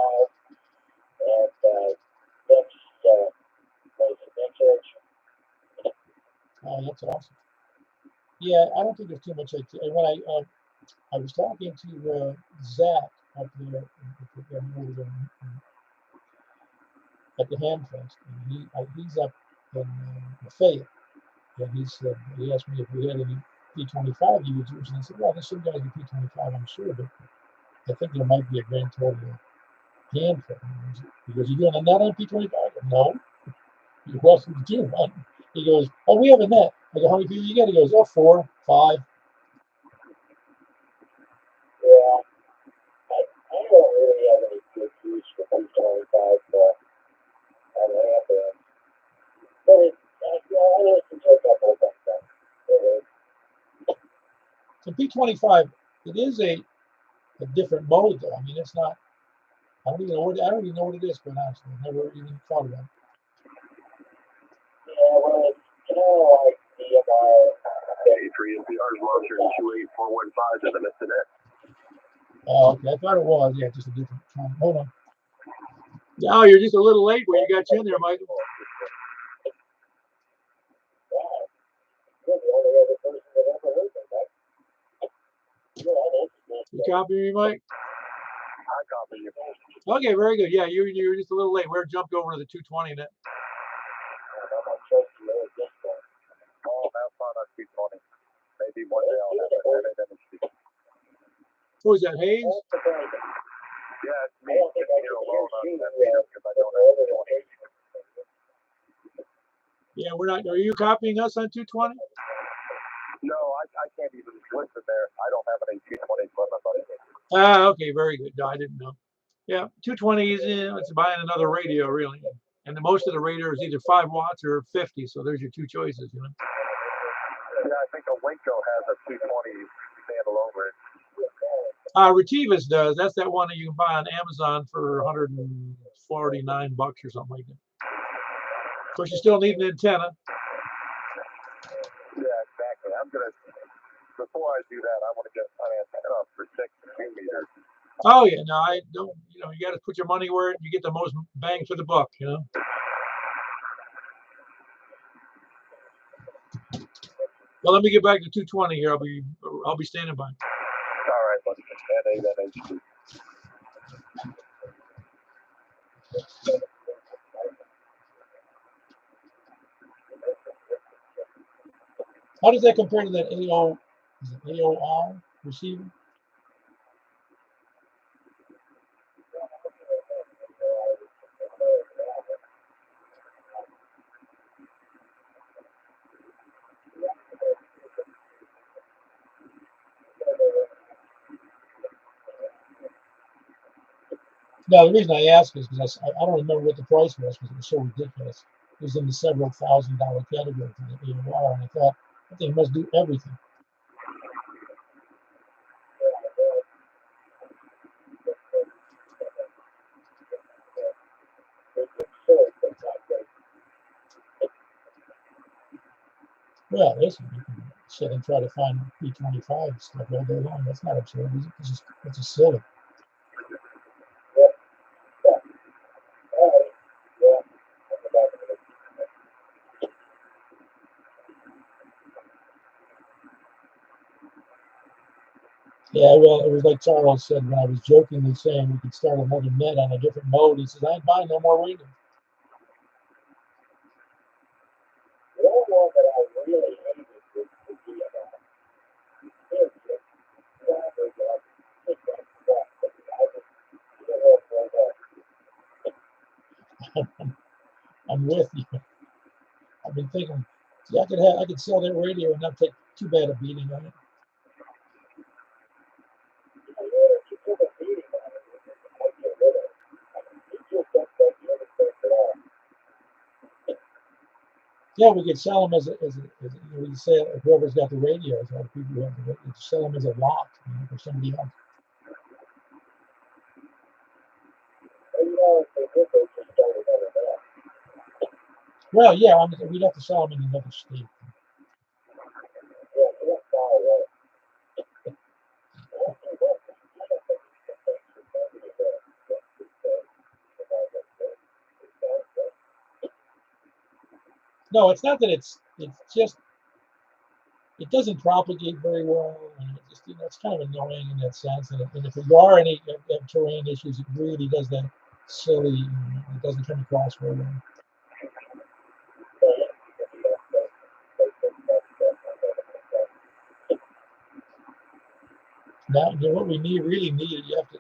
and next edge. Oh, that's awesome. Yeah, I don't think there's too much activity. When I was talking to Zach up there at the Ham Fest, and he's up in Lafayette, and he asked me if we had any P25 users, and I said, well, there's some guys with P25, I'm sure, but I think there might be a grand total handful. He goes, you doing a net on P25? No. He goes, what do you do? He goes, oh, we have a net. I go, how many people you got? He goes, oh, 4, 5. Yeah, I don't really have any good use for P25 on the app end. But I listen to a couple of them. So P25, it is a different mode, though. I mean, it's not. I don't even know what it is, quite honestly. I've never even thought about it. Yeah, well, it's kind of like DMR. A3 NPR is monster 28415 in the midst of that. Oh, okay. I thought it was. Yeah, just a different time. Hold on. No, you're just a little late where you got you in there, Michael. Wow. You're the only other person that ever heard of that. You copy me, Mike? I copy you. Okay, very good. Yeah, you were just a little late. We're jumped over to the 220 net. Oh, have fun on 220. Maybe one day I'll have it. Who is that, Hayes? Yeah, it's me. It's me alone on that meter because I don't have 20. Yeah, we're not. Are you copying us on 220? No, I can't even listen there. I don't have any 220 equipment, buddy. Ah, okay, very good. No, I didn't know. Yeah, 220 is it's buying another radio, really. And most of the radio is either 5 watts or 50. So there's your two choices, you know. Yeah, I think a Waco has a 220 standalone rig. Retivas does. That's that one that you can buy on Amazon for $149 or something like that. Of course, you still need an antenna. Yeah, exactly. Before I do that, I want to get an antenna for 6 meters. Oh yeah, no, I don't. You know, you got to put your money where you get the most bang for the buck. You know. Well, let me get back to 220 here. I'll be standing by. All right, buddy. NA, How does that compare to that AOR receiver? No, the reason I ask is because I don't remember what the price was because it was so ridiculous. It was in the several $1,000 category for the AOR, and I thought that thing must do everything. Well, listen, you can sit and try to find P25 stuff all day long. That's not absurd, is it? It's just silly. Yeah, well, it was like Charles said when I was jokingly saying we could start another net on a different mode. He says, I ain't buying no more radios. The only one that I really hated was the I'm with you. I've been thinking, see, I could sell that radio and not take too bad a beating on it. Yeah, we could sell them as we could say whoever's got the radios or people who have the radios, sell them as a lot, you know, for somebody else. Well, yeah, I mean, we'd have to sell them in another state. No, it's not that it's just it doesn't propagate very well, and it just it's kind of annoying in that sense. And if there are any terrain issues, it really does that silly. It doesn't come across very well. Now, what we really need, you have to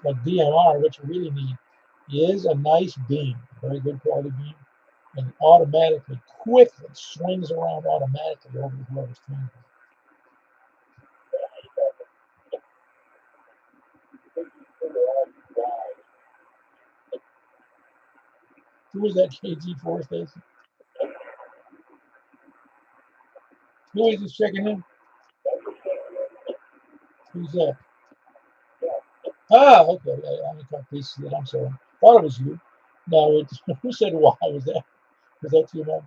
like DMR. What you really need is a nice beam, very good quality beam, and automatically, quickly swings around automatically over whoever's trying. Who is that KG4 station? Who is this checking in? Who's that? Ah, okay. I got pieces of that. I'm sorry. Thought it was you. No, who said why? Was that you, man?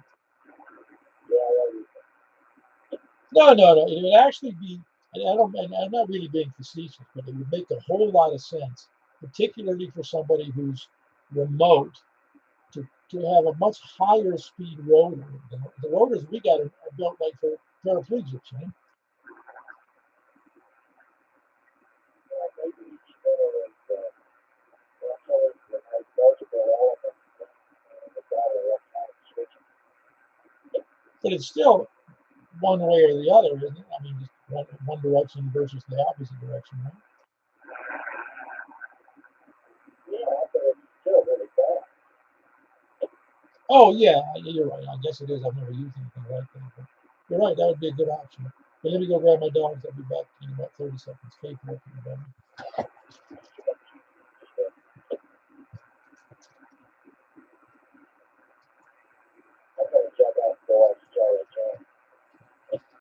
No. It would actually be, I'm not really being facetious, but it would make a whole lot of sense, particularly for somebody who's remote, to have a much higher speed rotor. The rotors we got are built like for paraplegics, you know? But it's still one way or the other, isn't it? I mean, just one direction versus the opposite direction, right? Oh, yeah, you're right. I guess it is. I've never used anything like that. But you're right. That would be a good option. But let me go grab my dogs. I'll be back in about 30 seconds. Kate,